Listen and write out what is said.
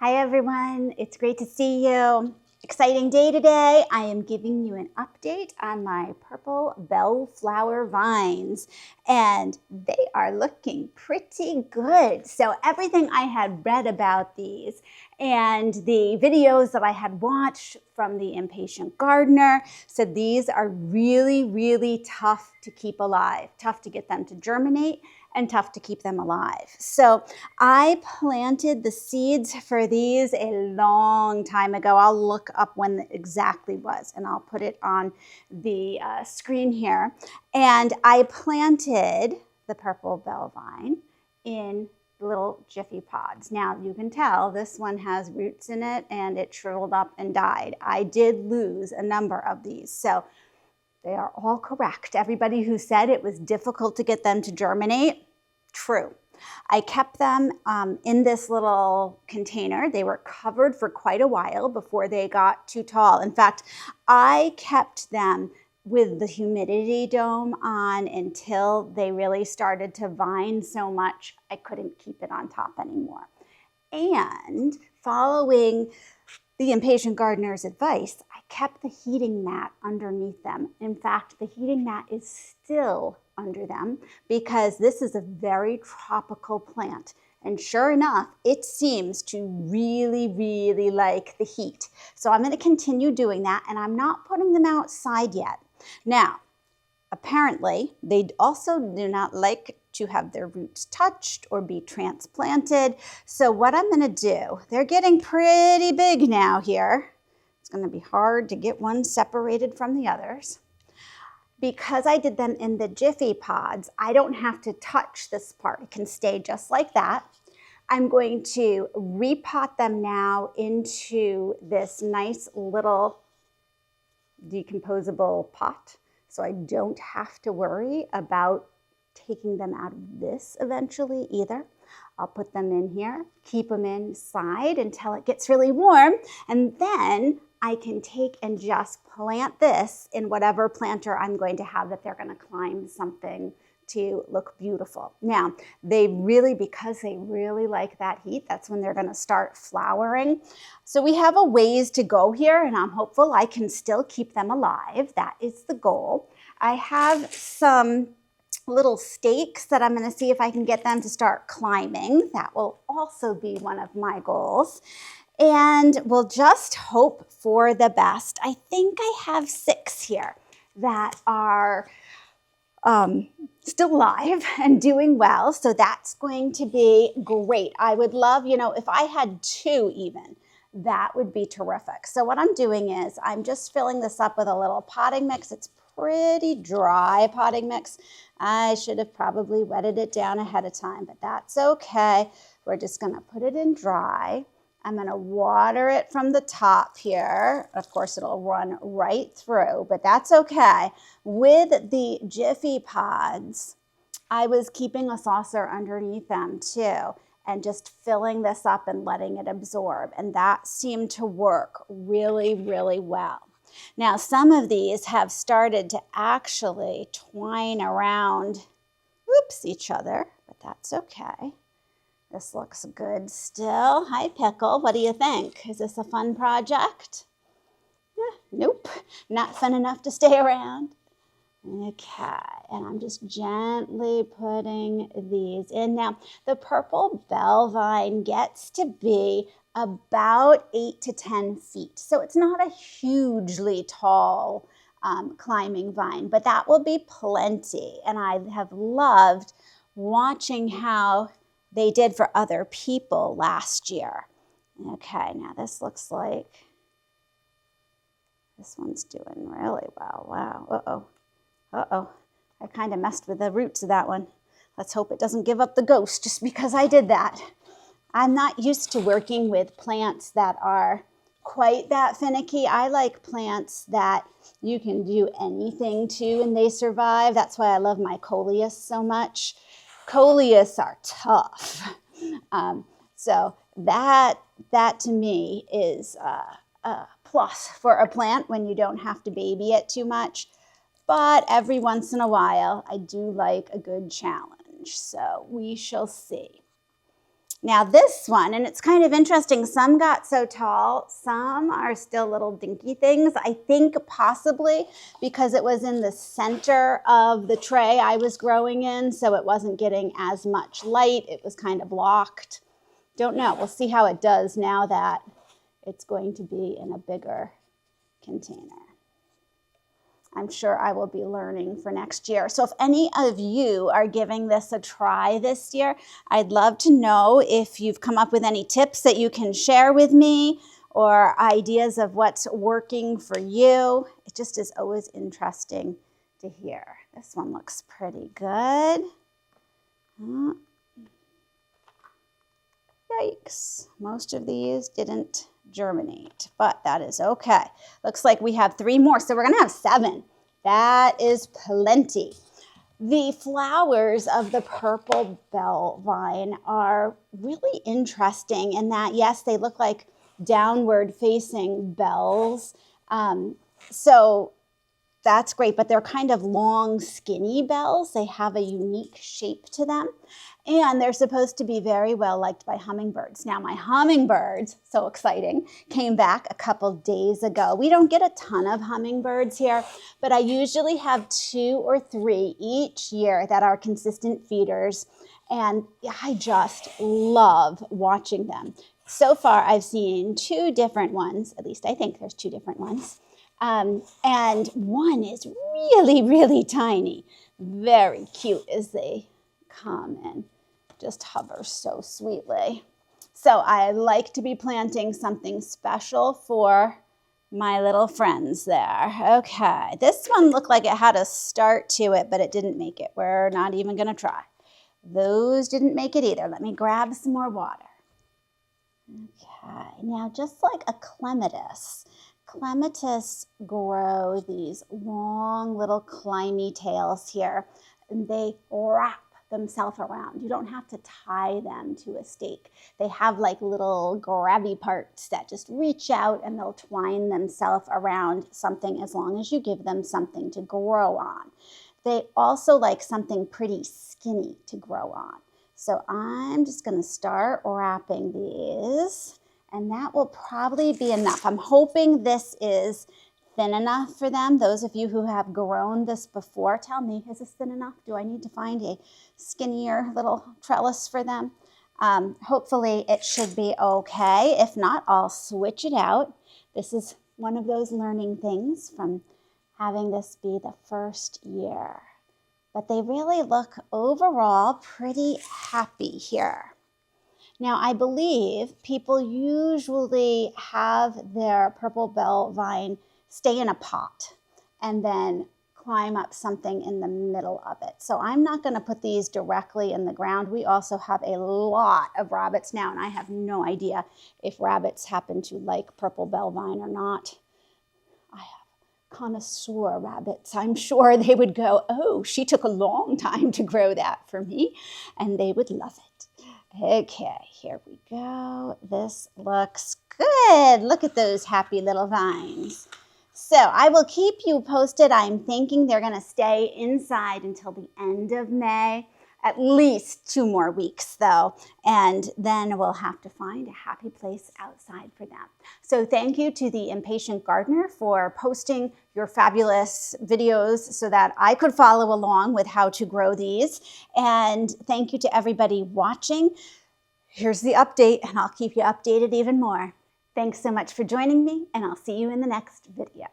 Hi everyone, it's great to see you. Exciting day today. I am giving you an update on my purple bellflower vines, and they are looking pretty good. So everything I had read about these and the videos that I had watched from the Impatient gardener said these are really, really tough to keep alive, tough to get them to germinate, and tough to keep them alive. So I planted the seeds for these a long time ago. I'll look up when it exactly was, and I'll put it on the screen here. And I planted the purple bell vine in little jiffy pods. Now you can tell this one has roots in it and it shriveled up and died. I did lose a number of these. So they are all correct. Everybody who said it was difficult to get them to germinate, true. I kept them in this little container. They were covered for quite a while before they got too tall. In fact, I kept them with the humidity dome on until they really started to vine so much I couldn't keep it on top anymore. And following the Impatient gardener's advice, I kept the heating mat underneath them. In fact, the heating mat is still under them because this is a very tropical plant. And sure enough, it seems to really, really like the heat. So I'm going to continue doing that, and I'm not putting them outside yet. Now, apparently, they also do not like to have their roots touched or be transplanted. So what I'm going to do, they're getting pretty big now here. It's going to be hard to get one separated from the others. Because I did them in the jiffy pods, I don't have to touch this part. It can stay just like that. I'm going to repot them now into this nice little decomposable pot, so I don't have to worry about taking them out of this eventually either. I'll put them in here, keep them inside until it gets really warm, and then I can take and just plant this in whatever planter I'm going to have that they're going to climb something to look beautiful. Now, because they really like that heat, that's when they're going to start flowering. So we have a ways to go here, and I'm hopeful I can still keep them alive. That is the goal. I have some little stakes that I'm going to see if I can get them to start climbing. That will also be one of my goals. And we'll just hope for the best. I think I have 6 here that are still alive and doing well. So that's going to be great. I would love, if I had 2 even, that would be terrific. So what I'm doing is I'm just filling this up with a little potting mix. It's pretty dry potting mix. I should have probably wetted it down ahead of time, but that's okay. We're just going to put it in dry. I'm going to water it from the top here. Of course, it'll run right through, but that's okay. With the jiffy pods, I was keeping a saucer underneath them too, and just filling this up and letting it absorb. And that seemed to work really, really well. Now, some of these have started to actually twine around, each other, but that's okay. This looks good still. Hi, Pickle. What do you think? Is this a fun project? Nope, not fun enough to stay around. Okay, and I'm just gently putting these in. Now, the purple bell vine gets to be about 8 to 10 feet. So it's not a hugely tall climbing vine, but that will be plenty. And I have loved watching how they did for other people last year. Okay, now this looks like this one's doing really well. Wow, uh-oh. I kind of messed with the roots of that one. Let's hope it doesn't give up the ghost just because I did that. I'm not used to working with plants that are quite that finicky. I like plants that you can do anything to and they survive. That's why I love my coleus so much. Coleus are tough. So that to me is a plus for a plant when you don't have to baby it too much. But every once in a while, I do like a good challenge. So we shall see. Now this one, and it's kind of interesting, some got so tall, some are still little dinky things. I think possibly because it was in the center of the tray I was growing in, so it wasn't getting as much light. It was kind of blocked. Don't know. We'll see how it does now that it's going to be in a bigger container. I'm sure I will be learning for next year. So if any of you are giving this a try this year, I'd love to know if you've come up with any tips that you can share with me or ideas of what's working for you. It just is always interesting to hear. This one looks pretty good. Yikes, most of these didn't germinate, but that is okay. Looks like we have 3 more, so we're gonna have 7. That is plenty. The flowers of the purple bell vine are really interesting in that, yes, they look like downward facing bells. So that's great, but they're kind of long, skinny bells. They have a unique shape to them. And they're supposed to be very well liked by hummingbirds. Now my hummingbirds, so exciting, came back a couple days ago. We don't get a ton of hummingbirds here, but I usually have 2 or 3 each year that are consistent feeders. And I just love watching them. So far, I've seen 2 different ones, at least I think there's 2 different ones. And one is really, really tiny. Very cute as they come and just hover so sweetly. So I like to be planting something special for my little friends there. Okay, this one looked like it had a start to it, but it didn't make it. We're not even gonna try. Those didn't make it either. Let me grab some more water. Okay, now just like a clematis grow these long little climby tails here, and they wrap themselves around. You don't have to tie them to a stake. They have like little grabby parts that just reach out and they'll twine themselves around something as long as you give them something to grow on. They also like something pretty skinny to grow on. So I'm just going to start wrapping these, and that will probably be enough. I'm hoping this is thin enough for them. Those of you who have grown this before, tell me, is this thin enough? Do I need to find a skinnier little trellis for them? Hopefully it should be okay. If not, I'll switch it out. This is one of those learning things from having this be the first year. But they really look overall pretty happy here. Now, I believe people usually have their purple bell vine stay in a pot and then climb up something in the middle of it. So I'm not going to put these directly in the ground. We also have a lot of rabbits now, and I have no idea if rabbits happen to like purple bell vine or not. I have connoisseur rabbits. I'm sure they would go, oh, she took a long time to grow that for me, and they would love it. Okay, here we go. This looks good. Look at those happy little vines. So I will keep you posted. I'm thinking they're going to stay inside until the end of May, at least 2 more weeks though, and then we'll have to find a happy place outside for them. So thank you to the Impatient Gardener for posting your fabulous videos so that I could follow along with how to grow these. And thank you to everybody watching. Here's the update, and I'll keep you updated even more. Thanks so much for joining me, and I'll see you in the next video.